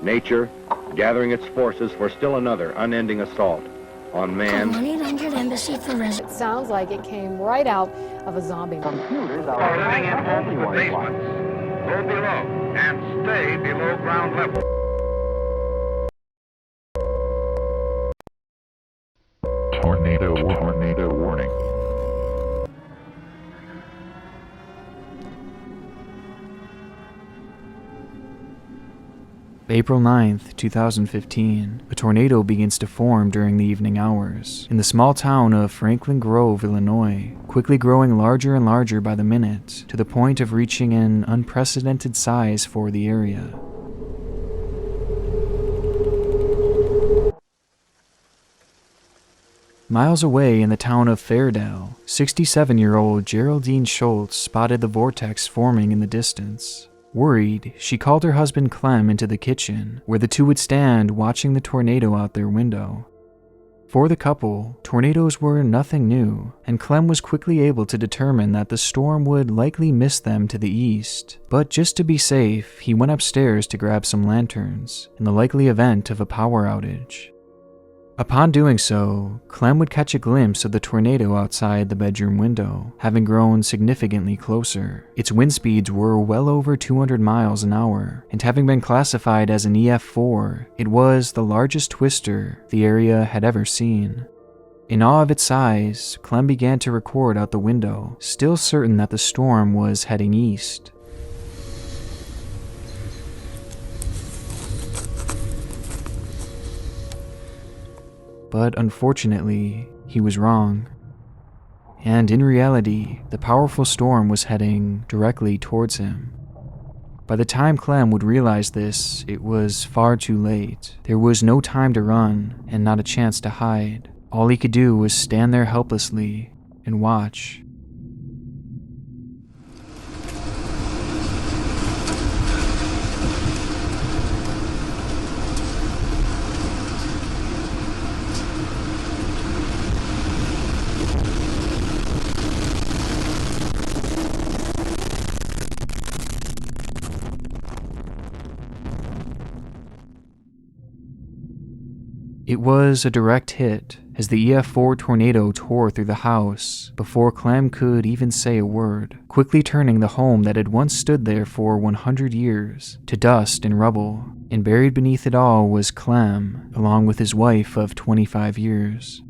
Nature gathering its forces for still another unending assault on man. 1-800-EMBASSY for It sounds like it came right out of a zombie movie. Computers are living in the basements. Go below and stay below ground level. Tornado warning. April 9th, 2015, a tornado begins to form during the evening hours in the small town of Franklin Grove, Illinois, quickly growing larger and larger by the minute to the point of reaching an unprecedented size for the area. Miles away in the town of Fairdale, 67-year-old Geraldine Schultz spotted the vortex forming in the distance. Worried, she called her husband Clem into the kitchen, where the two would stand watching the tornado out their window. For the couple, tornadoes were nothing new, and Clem was quickly able to determine that the storm would likely miss them to the east. But just to be safe, he went upstairs to grab some lanterns, in the likely event of a power outage. Upon doing so, Clem would catch a glimpse of the tornado outside the bedroom window, having grown significantly closer. Its wind speeds were well over 200 miles an hour, and having been classified as an EF4, it was the largest twister the area had ever seen. In awe of its size, Clem began to record out the window, still certain that the storm was heading east. But unfortunately, he was wrong. And in reality, the powerful storm was heading directly towards him. By the time Clem would realize this, it was far too late. There was no time to run, and not a chance to hide. All he could do was stand there helplessly and watch. It was a direct hit, as the EF4 tornado tore through the house before Clem could even say a word, quickly turning the home that had once stood there for 100 years to dust and rubble. And buried beneath it all was Clem, along with his wife of 25 years.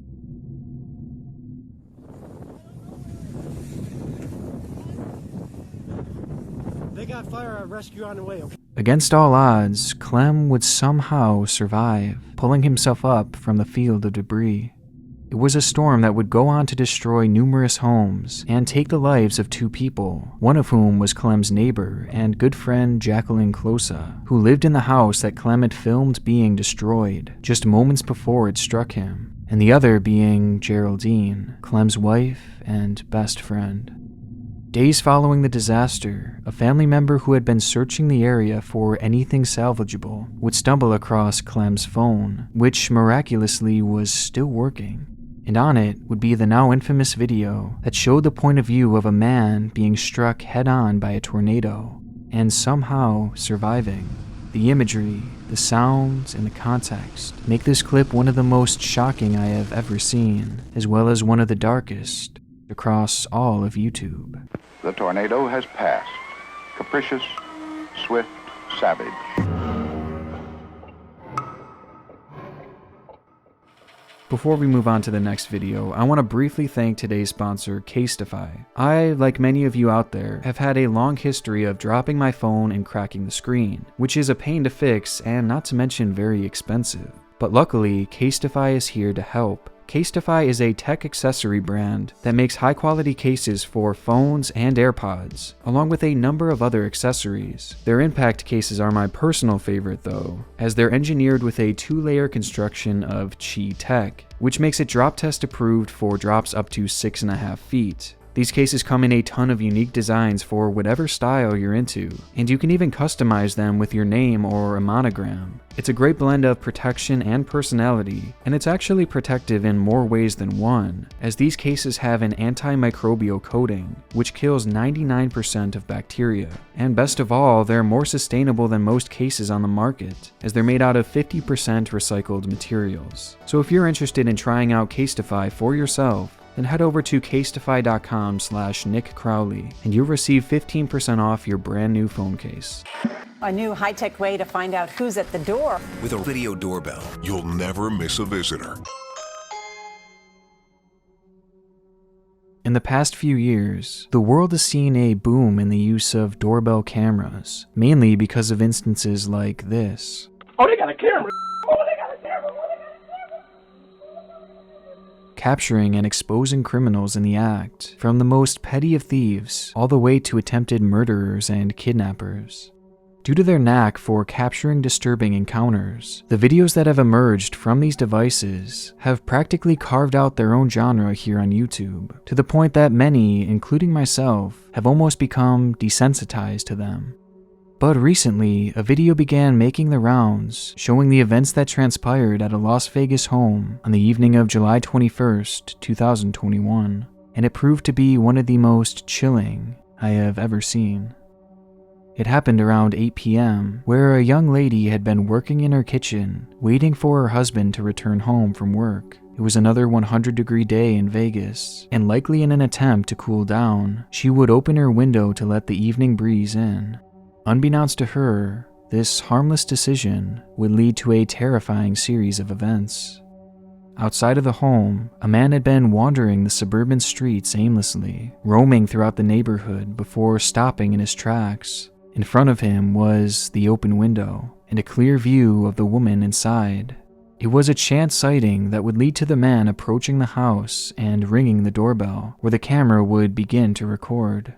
They got fire rescue on the way. Against all odds, Clem would somehow survive, pulling himself up from the field of debris. It was a storm that would go on to destroy numerous homes and take the lives of two people, one of whom was Clem's neighbor and good friend Jacqueline Closa, who lived in the house that Clem had filmed being destroyed just moments before it struck him, and the other being Geraldine, Clem's wife and best friend. Days following the disaster, a family member who had been searching the area for anything salvageable would stumble across Clem's phone, which miraculously was still working. And on it would be the now infamous video that showed the point of view of a man being struck head-on by a tornado, and somehow surviving. The imagery, the sounds, and the context make this clip one of the most shocking I have ever seen, as well as one of the darkest across all of YouTube. The tornado has passed. Capricious, swift, savage. Before we move on to the next video, I want to briefly thank today's sponsor, Castify. I, like many of you out there, have had a long history of dropping my phone and cracking the screen, which is a pain to fix and not to mention very expensive. But luckily, Castify is here to help. Castify is a tech accessory brand that makes high-quality cases for phones and AirPods, along with a number of other accessories. Their impact cases are my personal favorite though, as they're engineered with a 2-layer construction of Qi tech, which makes it drop test approved for drops up to 6.5 feet. These cases come in a ton of unique designs for whatever style you're into, and you can even customize them with your name or a monogram. It's a great blend of protection and personality, and it's actually protective in more ways than one, as these cases have an antimicrobial coating, which kills 99% of bacteria. And best of all, they're more sustainable than most cases on the market, as they're made out of 50% recycled materials. So if you're interested in trying out Castify for yourself, then head over to castify.com/Nick Crowley, and you'll receive 15% off your brand new phone case. A new high-tech way to find out who's at the door. With a video doorbell, you'll never miss a visitor. In the past few years, the world has seen a boom in the use of doorbell cameras, mainly because of instances like this. Oh, they got a camera. Capturing and exposing criminals in the act, from the most petty of thieves all the way to attempted murderers and kidnappers. Due to their knack for capturing disturbing encounters, the videos that have emerged from these devices have practically carved out their own genre here on YouTube, to the point that many, including myself, have almost become desensitized to them. But recently, a video began making the rounds, showing the events that transpired at a Las Vegas home on the evening of July 21st, 2021, and it proved to be one of the most chilling I have ever seen. It happened around 8 p.m., where a young lady had been working in her kitchen, waiting for her husband to return home from work. It was another 100-degree day in Vegas, and likely in an attempt to cool down, she would open her window to let the evening breeze in. Unbeknownst to her, this harmless decision would lead to a terrifying series of events. Outside of the home, a man had been wandering the suburban streets aimlessly, roaming throughout the neighborhood before stopping in his tracks. In front of him was the open window and a clear view of the woman inside. It was a chance sighting that would lead to the man approaching the house and ringing the doorbell, where the camera would begin to record.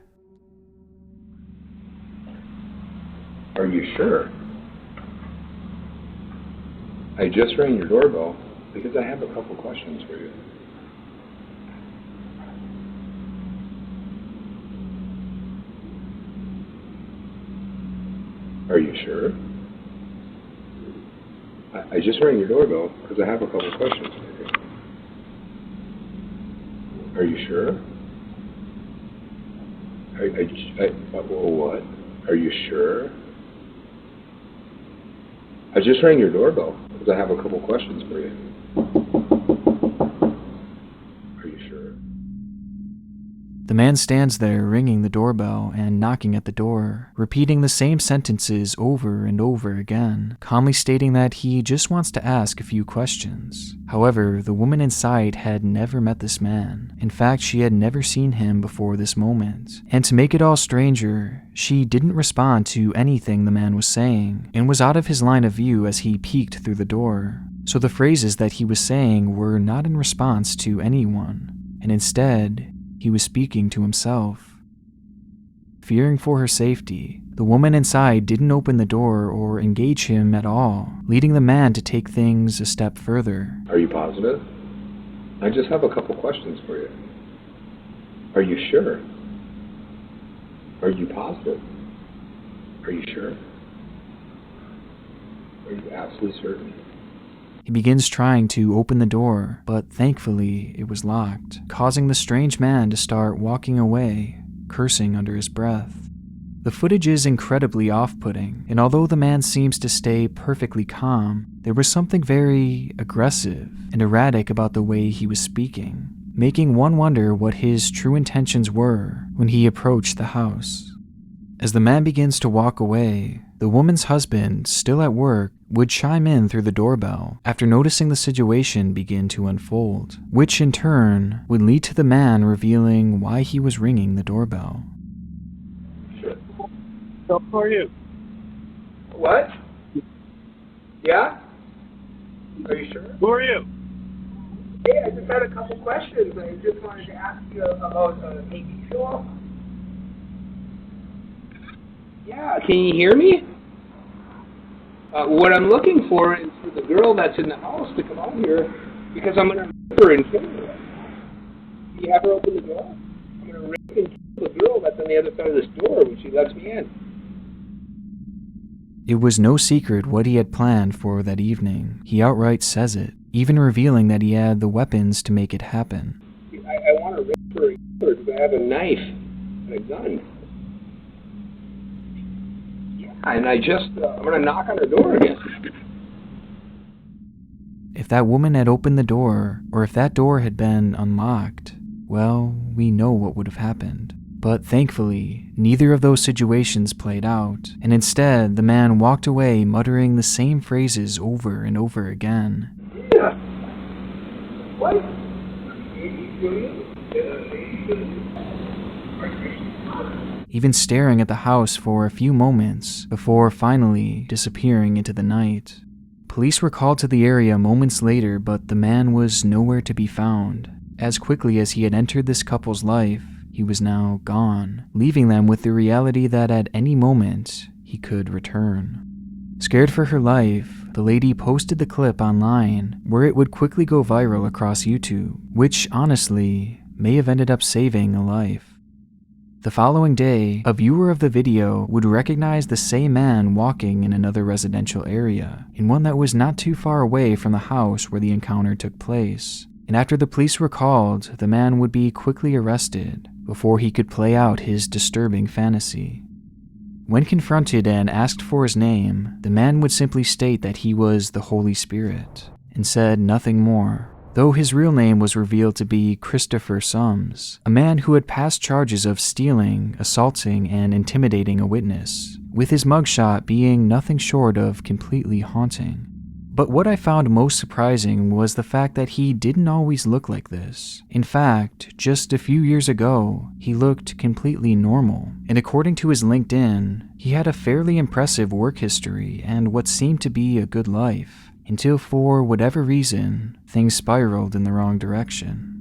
Are you sure? I just rang your doorbell because I have a couple questions for you. Are you sure? I just rang your doorbell because I have a couple questions for you. Are you sure? What? Are you sure? I just rang your doorbell because I have a couple questions for you. Are you sure? The man stands there ringing the doorbell and knocking at the door, repeating the same sentences over and over again, calmly stating that he just wants to ask a few questions. However, the woman inside had never met this man. In fact, she had never seen him before this moment. And to make it all stranger, she didn't respond to anything the man was saying, and was out of his line of view as he peeked through the door. So the phrases that he was saying were not in response to anyone, and instead, he was speaking to himself. Fearing for her safety, the woman inside didn't open the door or engage him at all, leading the man to take things a step further. Are you positive? I just have a couple questions for you. Are you sure? Are you positive? Are you sure? Are you absolutely certain? He begins trying to open the door, but thankfully it was locked, causing the strange man to start walking away, cursing under his breath. The footage is incredibly off-putting, and although the man seems to stay perfectly calm, there was something very aggressive and erratic about the way he was speaking, making one wonder what his true intentions were when he approached the house. As the man begins to walk away, the woman's husband, still at work, would chime in through the doorbell after noticing the situation begin to unfold, which in turn would lead to the man revealing why he was ringing the doorbell. Sure. So, who are you? What? Yeah? Are you sure? Who are you? Hey, I just had a couple questions. I just wanted to ask you about the TV show. Yeah, can you hear me? What I'm looking for is for the girl that's in the house to come out here because I'm going to rip her and kill her. Can you have her open the door? I'm going going to rape and kill the girl that's on the other side of this door when she lets me in. It was no secret what he had planned for that evening. He outright says it, even revealing that he had the weapons to make it happen. I want to rape her because I have a knife and a gun. Yeah, and I'm going to knock on her door again. If that woman had opened the door, or if that door had been unlocked, well, we know what would have happened. But thankfully, neither of those situations played out, and instead the man walked away muttering the same phrases over and over again. Yeah. What? Even staring at the house for a few moments before finally disappearing into the night. Police were called to the area moments later, but the man was nowhere to be found. As quickly as he had entered this couple's life, he was now gone, leaving them with the reality that at any moment, he could return. Scared for her life, the lady posted the clip online, where it would quickly go viral across YouTube, which honestly may have ended up saving a life. The following day, a viewer of the video would recognize the same man walking in another residential area, in one that was not too far away from the house where the encounter took place. And after the police were called, the man would be quickly arrested before he could play out his disturbing fantasy. When confronted and asked for his name, the man would simply state that he was the Holy Spirit, and said nothing more, though his real name was revealed to be Christopher Sums, a man who had passed charges of stealing, assaulting, and intimidating a witness, with his mugshot being nothing short of completely haunting. But what I found most surprising was the fact that he didn't always look like this. In fact, just a few years ago, he looked completely normal. And according to his LinkedIn, he had a fairly impressive work history and what seemed to be a good life, until for whatever reason, things spiraled in the wrong direction.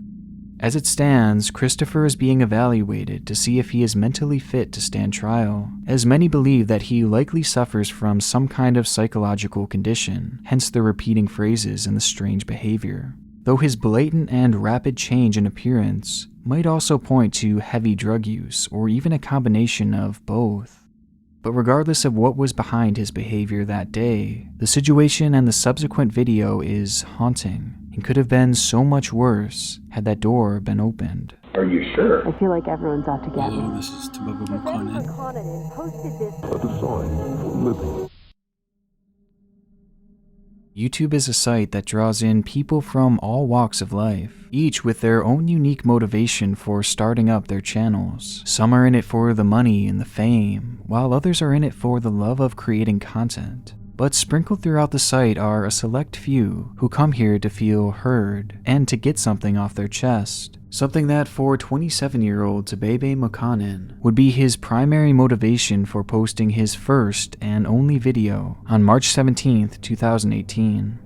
As it stands, Christopher is being evaluated to see if he is mentally fit to stand trial, as many believe that he likely suffers from some kind of psychological condition, hence the repeating phrases and the strange behavior. Though his blatant and rapid change in appearance might also point to heavy drug use or even a combination of both. But regardless of what was behind his behavior that day, the situation and the subsequent video is haunting and could have been so much worse had that door been opened. Are you sure? I feel like everyone's out to get me. Hello, this is Tebebe Makonnen. YouTube is a site that draws in people from all walks of life, each with their own unique motivation for starting up their channels. Some are in it for the money and the fame, while others are in it for the love of creating content. But sprinkled throughout the site are a select few who come here to feel heard and to get something off their chest. Something that for 27-year-old Tebebe Makonnen would be his primary motivation for posting his first and only video on March 17th, 2018.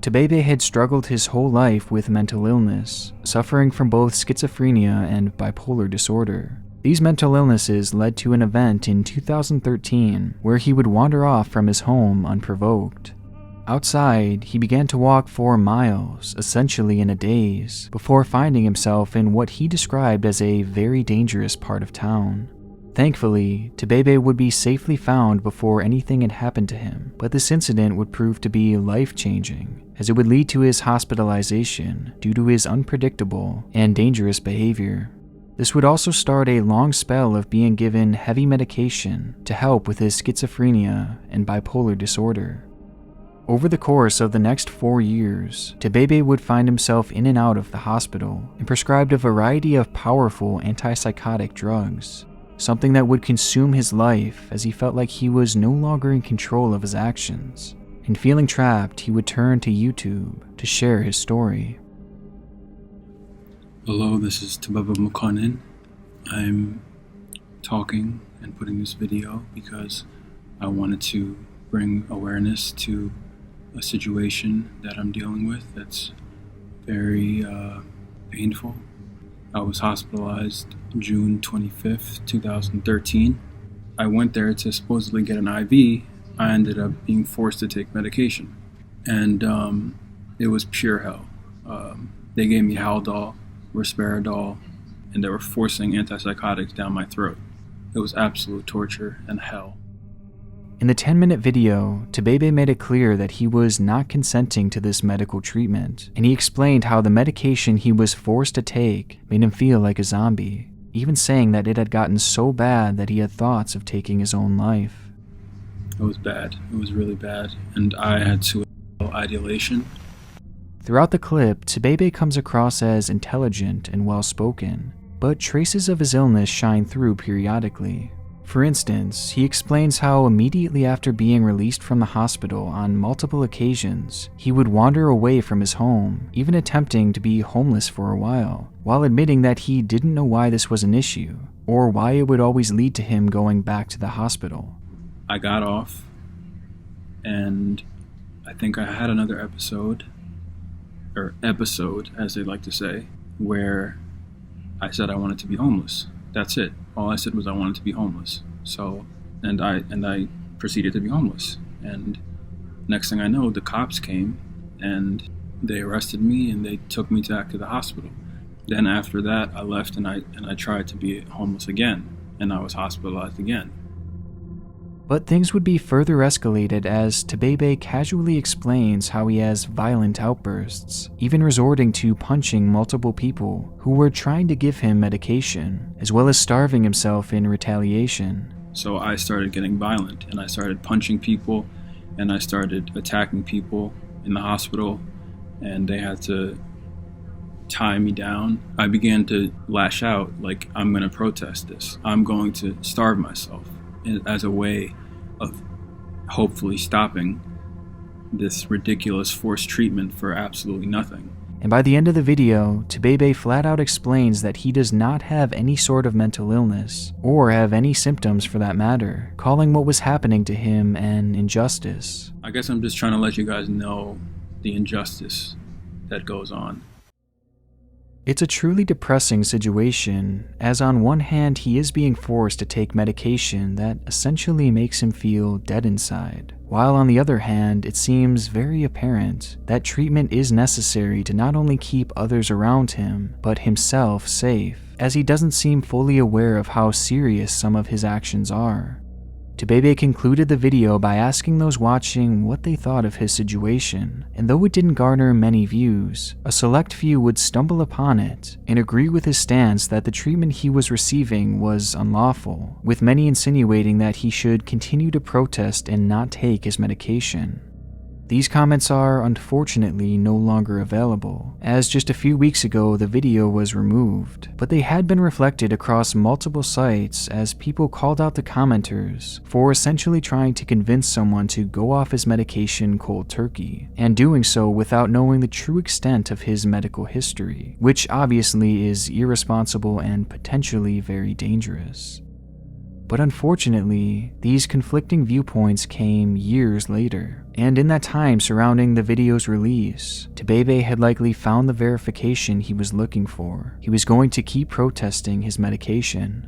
Tebebe had struggled his whole life with mental illness, suffering from both schizophrenia and bipolar disorder. These mental illnesses led to an event in 2013 where he would wander off from his home unprovoked. Outside, he began to walk for miles, essentially in a daze, before finding himself in what he described as a very dangerous part of town. Thankfully, Tebebe would be safely found before anything had happened to him, but this incident would prove to be life-changing, as it would lead to his hospitalization due to his unpredictable and dangerous behavior. This would also start a long spell of being given heavy medication to help with his schizophrenia and bipolar disorder. Over the course of the next 4 years, Tebebe would find himself in and out of the hospital and prescribed a variety of powerful antipsychotic drugs, something that would consume his life as he felt like he was no longer in control of his actions. And feeling trapped, he would turn to YouTube to share his story. Hello, this is Tebebe Makonnen. I'm talking and putting this video because I wanted to bring awareness to a situation that I'm dealing with that's very painful. I was hospitalized June 25th, 2013. I went there to supposedly get an IV. I ended up being forced to take medication. And it was pure hell. They gave me Haldol, Risperidol, and they were forcing antipsychotics down my throat. It was absolute torture and hell. In the 10-minute video, Tebebe made it clear that he was not consenting to this medical treatment, and he explained how the medication he was forced to take made him feel like a zombie, even saying that it had gotten so bad that he had thoughts of taking his own life. It was bad. It was really bad, and I had suicidal ideation. Throughout the clip, Tebebe comes across as intelligent and well-spoken, but traces of his illness shine through periodically. For instance, he explains how immediately after being released from the hospital on multiple occasions, he would wander away from his home, even attempting to be homeless for a while admitting that he didn't know why this was an issue, or why it would always lead to him going back to the hospital. I got off, and I think I had another episode as they like to say, where I said I wanted to be homeless. That's it. All I said was I wanted to be homeless. So, and I proceeded to be homeless. And next thing I know, the cops came and they arrested me and they took me back to the hospital. Then after that, I left and I tried to be homeless again, and I was hospitalized again. But things would be further escalated as Tebebe casually explains how he has violent outbursts, even resorting to punching multiple people who were trying to give him medication, as well as starving himself in retaliation. So I started getting violent, and I started punching people, and I started attacking people in the hospital, and they had to tie me down. I began to lash out like, I'm going to protest this. I'm going to starve myself as a way of hopefully stopping this ridiculous forced treatment for absolutely nothing. And by the end of the video, Tebebe flat out explains that he does not have any sort of mental illness, or have any symptoms for that matter, calling what was happening to him an injustice. I guess I'm just trying to let you guys know the injustice that goes on. It's a truly depressing situation, as on one hand he is being forced to take medication that essentially makes him feel dead inside, while on the other hand it seems very apparent that treatment is necessary to not only keep others around him, but himself safe, as he doesn't seem fully aware of how serious some of his actions are. Tebebe concluded the video by asking those watching what they thought of his situation, and though it didn't garner many views, a select few would stumble upon it and agree with his stance that the treatment he was receiving was unlawful, with many insinuating that he should continue to protest and not take his medication. These comments are unfortunately no longer available, as just a few weeks ago the video was removed, but they had been reflected across multiple sites as people called out the commenters for essentially trying to convince someone to go off his medication cold turkey, and doing so without knowing the true extent of his medical history, which obviously is irresponsible and potentially very dangerous. But unfortunately, these conflicting viewpoints came years later, and in that time surrounding the video's release, Tebebe had likely found the verification he was looking for. He was going to keep protesting his medication.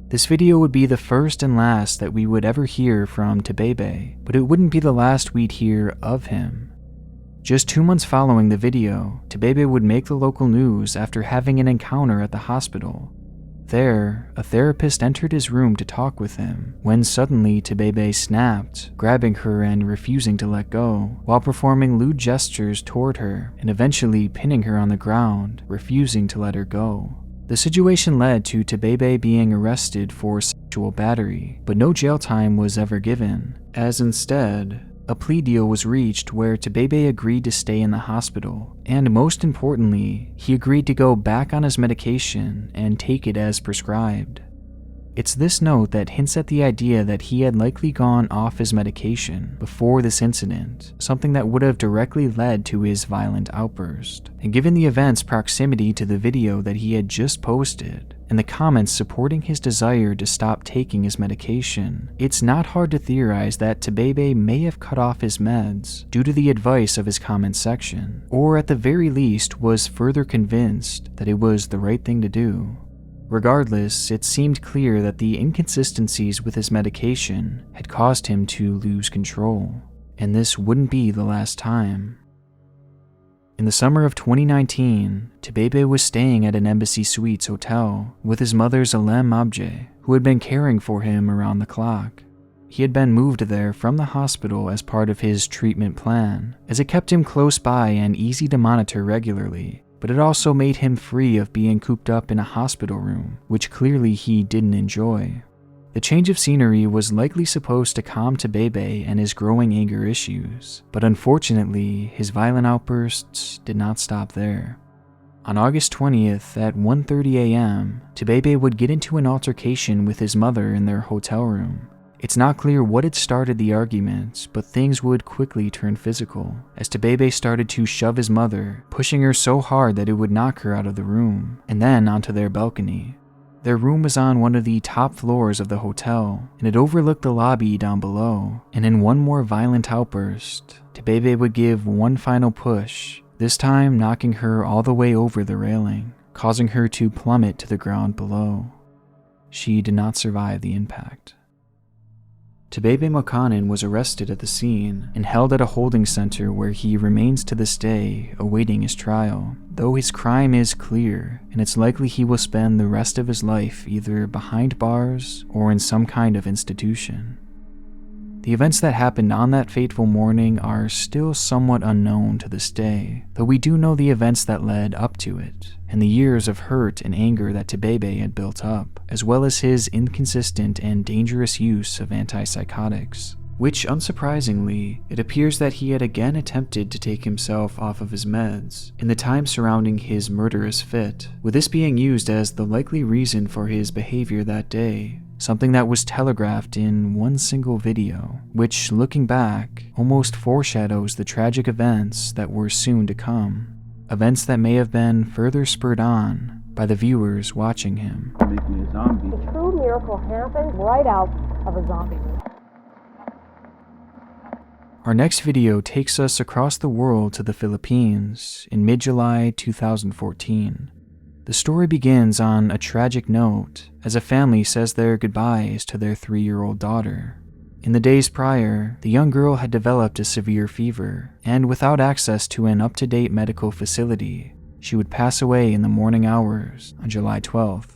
This video would be the first and last that we would ever hear from Tebebe, but it wouldn't be the last we'd hear of him. Just 2 months following the video, Tebebe would make the local news after having an encounter at the hospital. There, a therapist entered his room to talk with him, when suddenly Tebebe snapped, grabbing her and refusing to let go, while performing lewd gestures toward her and eventually pinning her on the ground, refusing to let her go. The situation led to Tebebe being arrested for sexual battery, but no jail time was ever given, as instead, a plea deal was reached where Tebebe agreed to stay in the hospital, and most importantly, he agreed to go back on his medication and take it as prescribed. It's this note that hints at the idea that he had likely gone off his medication before this incident, something that would have directly led to his violent outburst. And given the event's proximity to the video that he had just posted, and the comments supporting his desire to stop taking his medication, it's not hard to theorize that Tebebe may have cut off his meds due to the advice of his comment section, or at the very least was further convinced that it was the right thing to do. Regardless, it seemed clear that the inconsistencies with his medication had caused him to lose control, and this wouldn't be the last time. In the summer of 2019, Tebebe was staying at an Embassy Suites hotel with his mother Zalem Abje, who had been caring for him around the clock. He had been moved there from the hospital as part of his treatment plan, as it kept him close by and easy to monitor regularly, but it also made him free of being cooped up in a hospital room, which clearly he didn't enjoy. The change of scenery was likely supposed to calm Tebebe and his growing anger issues, but unfortunately, his violent outbursts did not stop there. On August 20th at 1:30 a.m., Tebebe would get into an altercation with his mother in their hotel room. It's not clear what had started the arguments, but things would quickly turn physical, as Tebebe started to shove his mother, pushing her so hard that it would knock her out of the room, and then onto their balcony. Their room was on one of the top floors of the hotel, and it overlooked the lobby down below, and in one more violent outburst, Tebebe would give one final push, this time knocking her all the way over the railing, causing her to plummet to the ground below. She did not survive the impact. Tebebe Makonnen was arrested at the scene and held at a holding center where he remains to this day awaiting his trial, though his crime is clear and it's likely he will spend the rest of his life either behind bars or in some kind of institution. The events that happened on that fateful morning are still somewhat unknown to this day, though we do know the events that led up to it, and the years of hurt and anger that Tebebe had built up, as well as his inconsistent and dangerous use of antipsychotics, which, unsurprisingly, it appears that he had again attempted to take himself off of his meds in the time surrounding his murderous fit, with this being used as the likely reason for his behavior that day, something that was telegraphed in one single video, which, looking back, almost foreshadows the tragic events that were soon to come, events that may have been further spurred on by the viewers watching him. The true miracle happened right out of a zombie movie. Our next video takes us across the world to the Philippines in mid-July 2014. The story begins on a tragic note as a family says their goodbyes to their 3-year-old daughter. In the days prior, the young girl had developed a severe fever, and without access to an up-to-date medical facility, she would pass away in the morning hours on July 12th.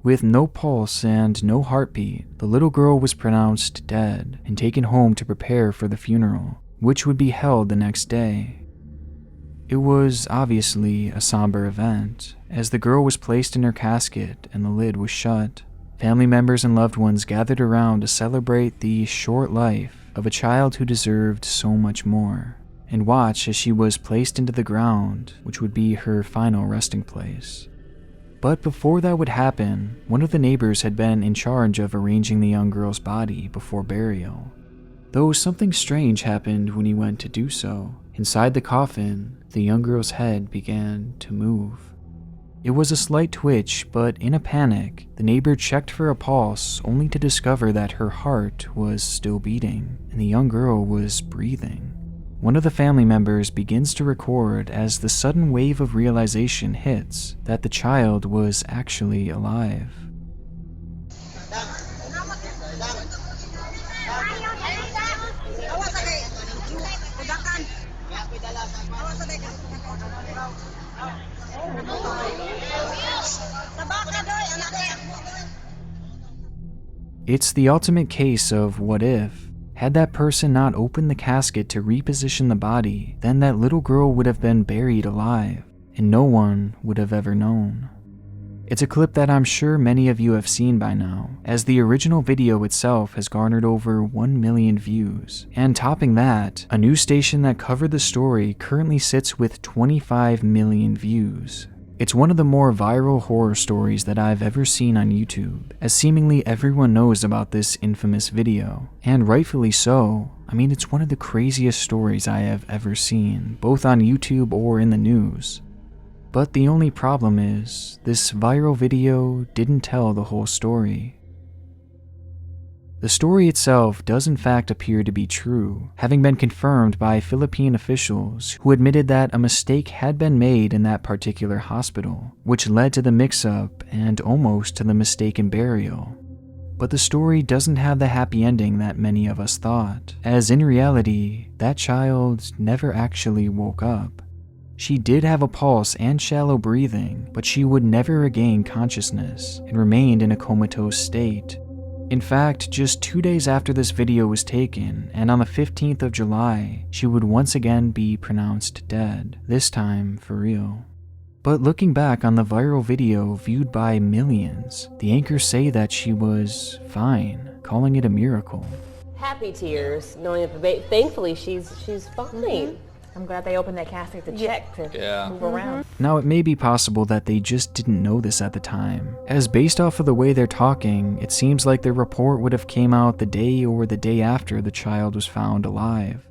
With no pulse and no heartbeat, the little girl was pronounced dead and taken home to prepare for the funeral, which would be held the next day. It was obviously a somber event, as the girl was placed in her casket and the lid was shut. Family members and loved ones gathered around to celebrate the short life of a child who deserved so much more, and watch as she was placed into the ground, which would be her final resting place. But before that would happen, one of the neighbors had been in charge of arranging the young girl's body before burial. Though something strange happened when he went to do so. Inside the coffin, the young girl's head began to move. It was a slight twitch, but in a panic, the neighbor checked for a pulse only to discover that her heart was still beating and the young girl was breathing. One of the family members begins to record as the sudden wave of realization hits that the child was actually alive. It's the ultimate case of what if. Had that person not opened the casket to reposition the body, then that little girl would have been buried alive, and no one would have ever known. It's a clip that I'm sure many of you have seen by now, as the original video itself has garnered over 1 million views, and topping that, a news station that covered the story currently sits with 25 million views. It's one of the more viral horror stories that I've ever seen on YouTube, as seemingly everyone knows about this infamous video, and rightfully so. I mean, it's one of the craziest stories I have ever seen, both on YouTube or in the news. But the only problem is, this viral video didn't tell the whole story. The story itself does in fact appear to be true, having been confirmed by Philippine officials who admitted that a mistake had been made in that particular hospital, which led to the mix-up and almost to the mistaken burial. But the story doesn't have the happy ending that many of us thought, as in reality, that child never actually woke up. She did have a pulse and shallow breathing, but she would never regain consciousness and remained in a comatose state. In fact, just 2 days after this video was taken, and on the 15th of July, she would once again be pronounced dead, this time for real. But looking back on the viral video viewed by millions, the anchors say that she was fine, calling it a miracle. Happy tears, knowing that thankfully she's fine. I'm glad they opened that casket to check to move around. Now, it may be possible that they just didn't know this at the time, as based off of the way they're talking, it seems like their report would have came out the day or the day after the child was found alive.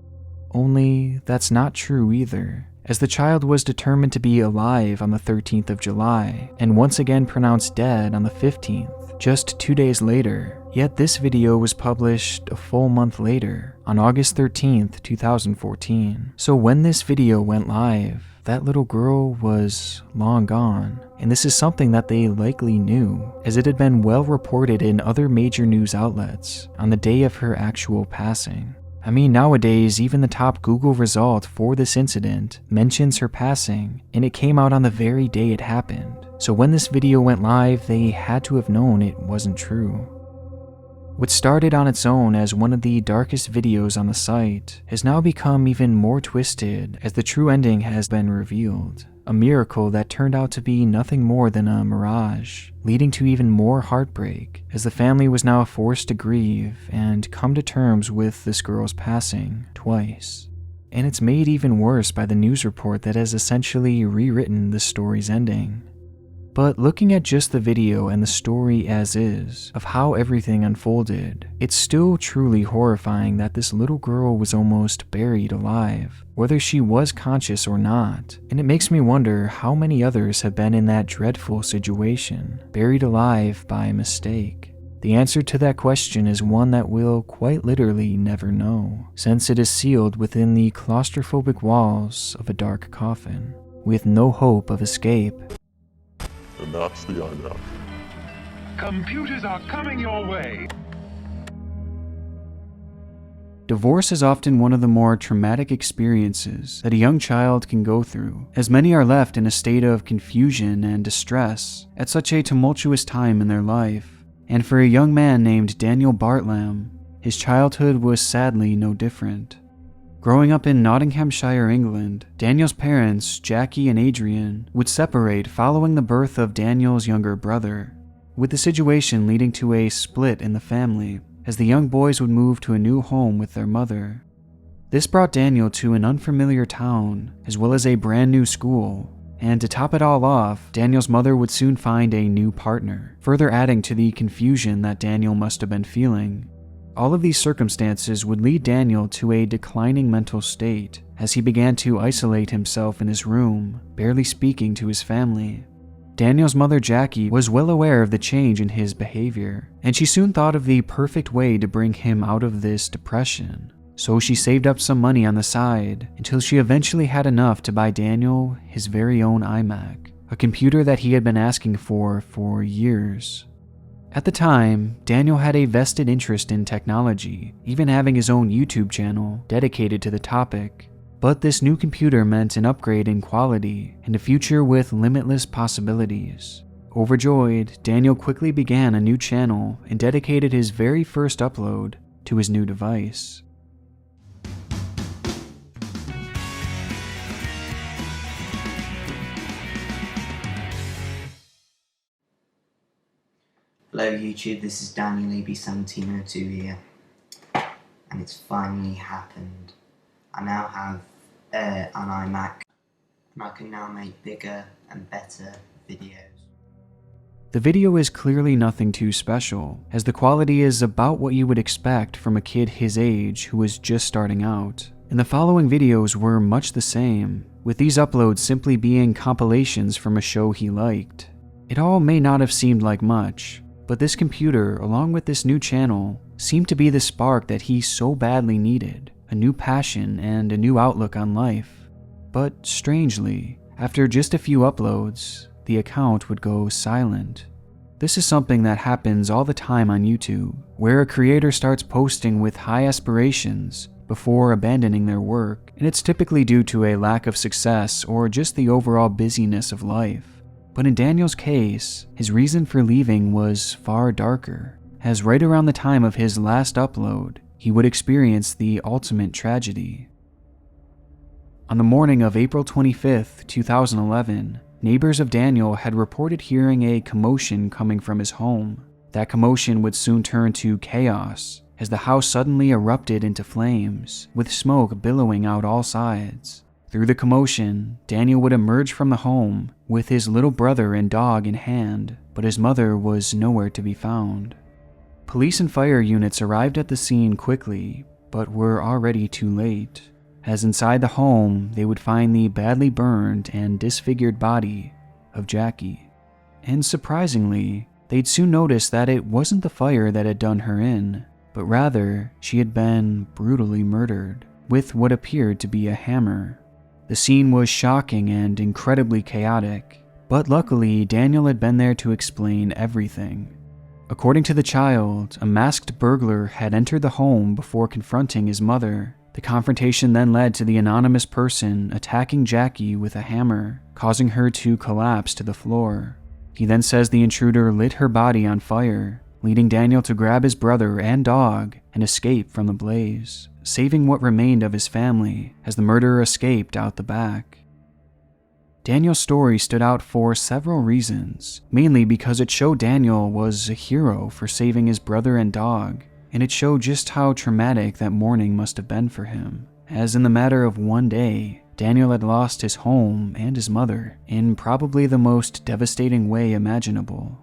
Only, that's not true either, as the child was determined to be alive on the 13th of July, and once again pronounced dead on the 15th, just 2 days later. Yet this video was published a full month later, on August 13th, 2014. So when this video went live, that little girl was long gone. And this is something that they likely knew, as it had been well reported in other major news outlets on the day of her actual passing. I mean, nowadays, even the top Google result for this incident mentions her passing, and it came out on the very day it happened. So when this video went live, they had to have known it wasn't true. What started on its own as one of the darkest videos on the site has now become even more twisted as the true ending has been revealed. A miracle that turned out to be nothing more than a mirage, leading to even more heartbreak as the family was now forced to grieve and come to terms with this girl's passing twice. And it's made even worse by the news report that has essentially rewritten the story's ending. But looking at just the video and the story as is, of how everything unfolded, it's still truly horrifying that this little girl was almost buried alive, whether she was conscious or not. And it makes me wonder how many others have been in that dreadful situation, buried alive by mistake. The answer to that question is one that we'll quite literally never know, since it is sealed within the claustrophobic walls of a dark coffin, with no hope of escape. And that's the iMac. Computers are coming your way. Divorce is often one of the more traumatic experiences that a young child can go through, as many are left in a state of confusion and distress at such a tumultuous time in their life. And for a young man named Daniel Bartlam, his childhood was sadly no different. Growing up in Nottinghamshire, England, Daniel's parents, Jackie and Adrian, would separate following the birth of Daniel's younger brother, with the situation leading to a split in the family, as the young boys would move to a new home with their mother. This brought Daniel to an unfamiliar town, as well as a brand new school, and to top it all off, Daniel's mother would soon find a new partner, further adding to the confusion that Daniel must have been feeling. All of these circumstances would lead Daniel to a declining mental state as he began to isolate himself in his room, barely speaking to his family. Daniel's mother Jackie was well aware of the change in his behavior, and she soon thought of the perfect way to bring him out of this depression. So she saved up some money on the side until she eventually had enough to buy Daniel his very own iMac, a computer that he had been asking for years. At the time, Daniel had a vested interest in technology, even having his own YouTube channel dedicated to the topic. But this new computer meant an upgrade in quality and a future with limitless possibilities. Overjoyed, Daniel quickly began a new channel and dedicated his very first upload to his new device. Hello YouTube, this is Daniel AB1702 here, and it's finally happened. I now have an iMac, and I can now make bigger and better videos. The video is clearly nothing too special, as the quality is about what you would expect from a kid his age who was just starting out. And the following videos were much the same, with these uploads simply being compilations from a show he liked. It all may not have seemed like much, but this computer, along with this new channel, seemed to be the spark that he so badly needed, a new passion and a new outlook on life. But strangely, after just a few uploads, the account would go silent. This is something that happens all the time on YouTube, where a creator starts posting with high aspirations, before abandoning their work, and it's typically due to a lack of success or just the overall busyness of life. But in Daniel's case, his reason for leaving was far darker, as right around the time of his last upload, he would experience the ultimate tragedy. On the morning of April 25th, 2011, neighbors of Daniel had reported hearing a commotion coming from his home. That commotion would soon turn to chaos, as the house suddenly erupted into flames, with smoke billowing out all sides. Through the commotion, Daniel would emerge from the home with his little brother and dog in hand, but his mother was nowhere to be found. Police and fire units arrived at the scene quickly, but were already too late, as inside the home they would find the badly burned and disfigured body of Jackie. And surprisingly, they'd soon notice that it wasn't the fire that had done her in, but rather she had been brutally murdered with what appeared to be a hammer. The scene was shocking and incredibly chaotic, but luckily Daniel had been there to explain everything. According to the child, a masked burglar had entered the home before confronting his mother. The confrontation then led to the anonymous person attacking Jackie with a hammer, causing her to collapse to the floor. He then says the intruder lit her body on fire, leading Daniel to grab his brother and dog and escape from the blaze, saving what remained of his family as the murderer escaped out the back. Daniel's story stood out for several reasons, mainly because it showed Daniel was a hero for saving his brother and dog, and it showed just how traumatic that morning must have been for him, as in the matter of one day, Daniel had lost his home and his mother in probably the most devastating way imaginable.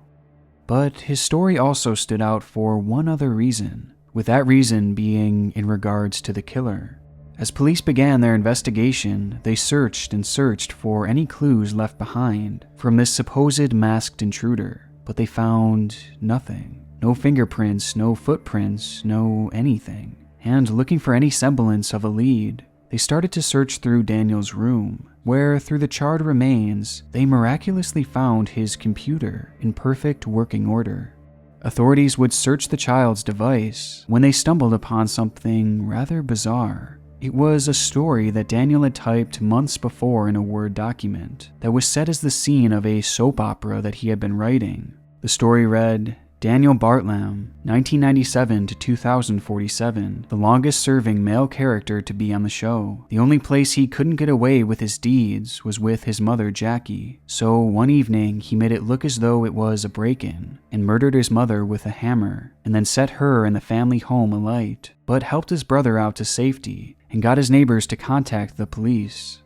But his story also stood out for one other reason, with that reason being in regards to the killer. As police began their investigation, they searched and searched for any clues left behind from this supposed masked intruder, but they found nothing. No fingerprints, no footprints, no anything. And looking for any semblance of a lead, they started to search through Daniel's room, where through the charred remains, they miraculously found his computer in perfect working order. Authorities would search the child's device when they stumbled upon something rather bizarre. It was a story that Daniel had typed months before in a Word document that was set as the scene of a soap opera that he had been writing. The story read, Daniel Bartlam, 1997 to 2047, the longest-serving male character to be on the show. The only place he couldn't get away with his deeds was with his mother, Jackie. So one evening, he made it look as though it was a break-in, and murdered his mother with a hammer, and then set her and the family home alight, but helped his brother out to safety, and got his neighbors to contact the police.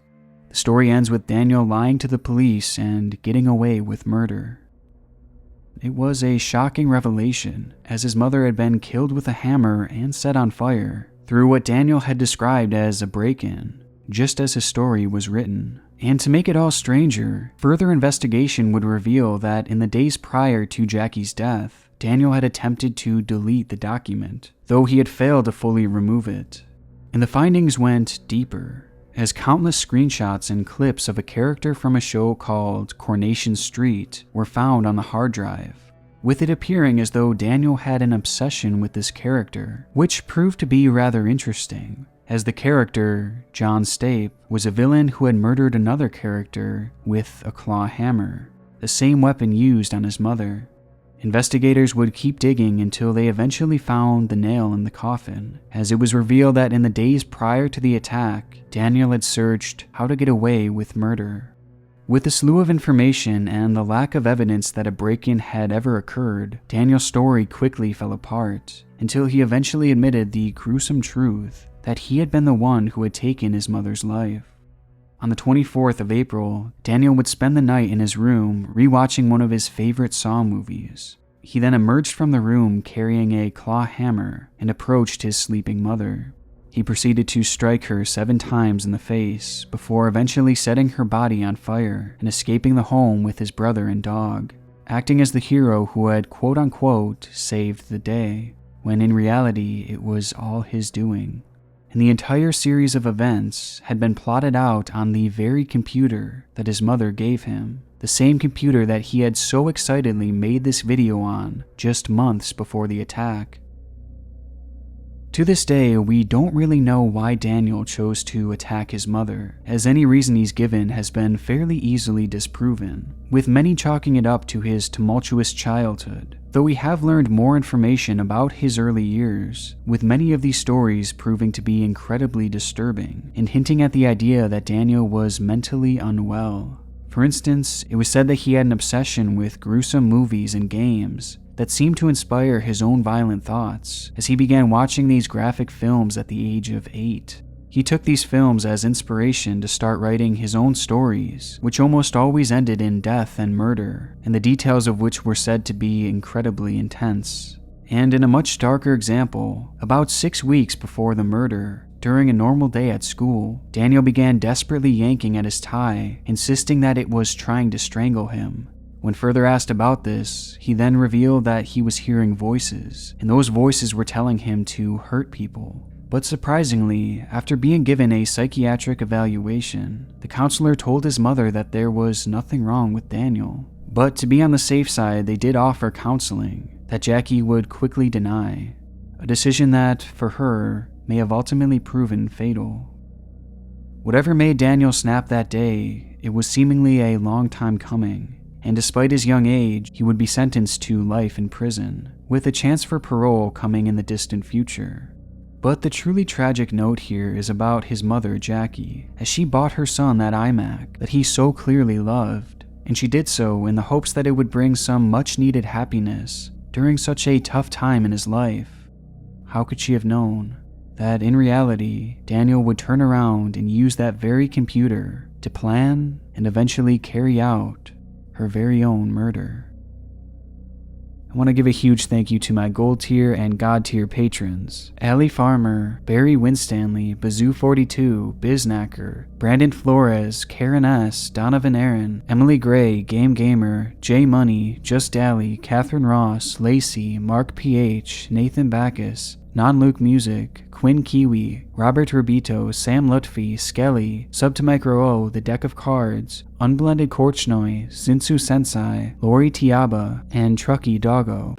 The story ends with Daniel lying to the police and getting away with murder. It was a shocking revelation, as his mother had been killed with a hammer and set on fire through what Daniel had described as a break-in, just as his story was written. And to make it all stranger, further investigation would reveal that in the days prior to Jackie's death, Daniel had attempted to delete the document, though he had failed to fully remove it. And the findings went deeper, as countless screenshots and clips of a character from a show called Coronation Street were found on the hard drive, with it appearing as though Daniel had an obsession with this character, which proved to be rather interesting, as the character, John Stape, was a villain who had murdered another character with a claw hammer, the same weapon used on his mother. Investigators would keep digging until they eventually found the nail in the coffin, as it was revealed that in the days prior to the attack, Daniel had searched how to get away with murder. With the slew of information and the lack of evidence that a break-in had ever occurred, Daniel's story quickly fell apart, until he eventually admitted the gruesome truth that he had been the one who had taken his mother's life. On the 24th of April, Daniel would spend the night in his room rewatching one of his favorite Saw movies. He then emerged from the room carrying a claw hammer and approached his sleeping mother. He proceeded to strike her 7 times in the face before eventually setting her body on fire and escaping the home with his brother and dog, acting as the hero who had quote-unquote saved the day, when in reality it was all his doing. And the entire series of events had been plotted out on the very computer that his mother gave him, the same computer that he had so excitedly made this video on just months before the attack. To this day, we don't really know why Daniel chose to attack his mother, as any reason he's given has been fairly easily disproven, with many chalking it up to his tumultuous childhood, though we have learned more information about his early years, with many of these stories proving to be incredibly disturbing, and hinting at the idea that Daniel was mentally unwell. For instance, it was said that he had an obsession with gruesome movies and games that seemed to inspire his own violent thoughts, as he began watching these graphic films at the age of 8. He took these films as inspiration to start writing his own stories, which almost always ended in death and murder, and the details of which were said to be incredibly intense. And in a much darker example, about 6 weeks before the murder, during a normal day at school, Daniel began desperately yanking at his tie, insisting that it was trying to strangle him. When further asked about this, he then revealed that he was hearing voices, and those voices were telling him to hurt people. But surprisingly, after being given a psychiatric evaluation, the counselor told his mother that there was nothing wrong with Daniel. But to be on the safe side, they did offer counseling that Jackie would quickly deny, a decision that, for her, may have ultimately proven fatal. Whatever made Daniel snap that day, it was seemingly a long time coming. And despite his young age, he would be sentenced to life in prison, with a chance for parole coming in the distant future. But the truly tragic note here is about his mother, Jackie, as she bought her son that iMac that he so clearly loved, and she did so in the hopes that it would bring some much-needed happiness during such a tough time in his life. How could she have known that in reality, Daniel would turn around and use that very computer to plan and eventually carry out her very own murder? I want to give a huge thank you to my gold tier and god tier patrons: Allie Farmer, Barry Winstanley, Bazoo42, Biznacker, Brandon Flores, Karen S., Donovan Aaron, Emily Gray, Game Gamer, Jay Money, Just Dally, Catherine Ross, Lacey, Mark PH, Nathan Backus, Non-Luke Music, Quinn Kiwi, Robert Rubito, Sam Lutfi, Skelly, Sub to Micro O, The Deck of Cards, Unblended Korchnoi, Zinsu Sensei, Lori Tiaba, and Trucky Doggo.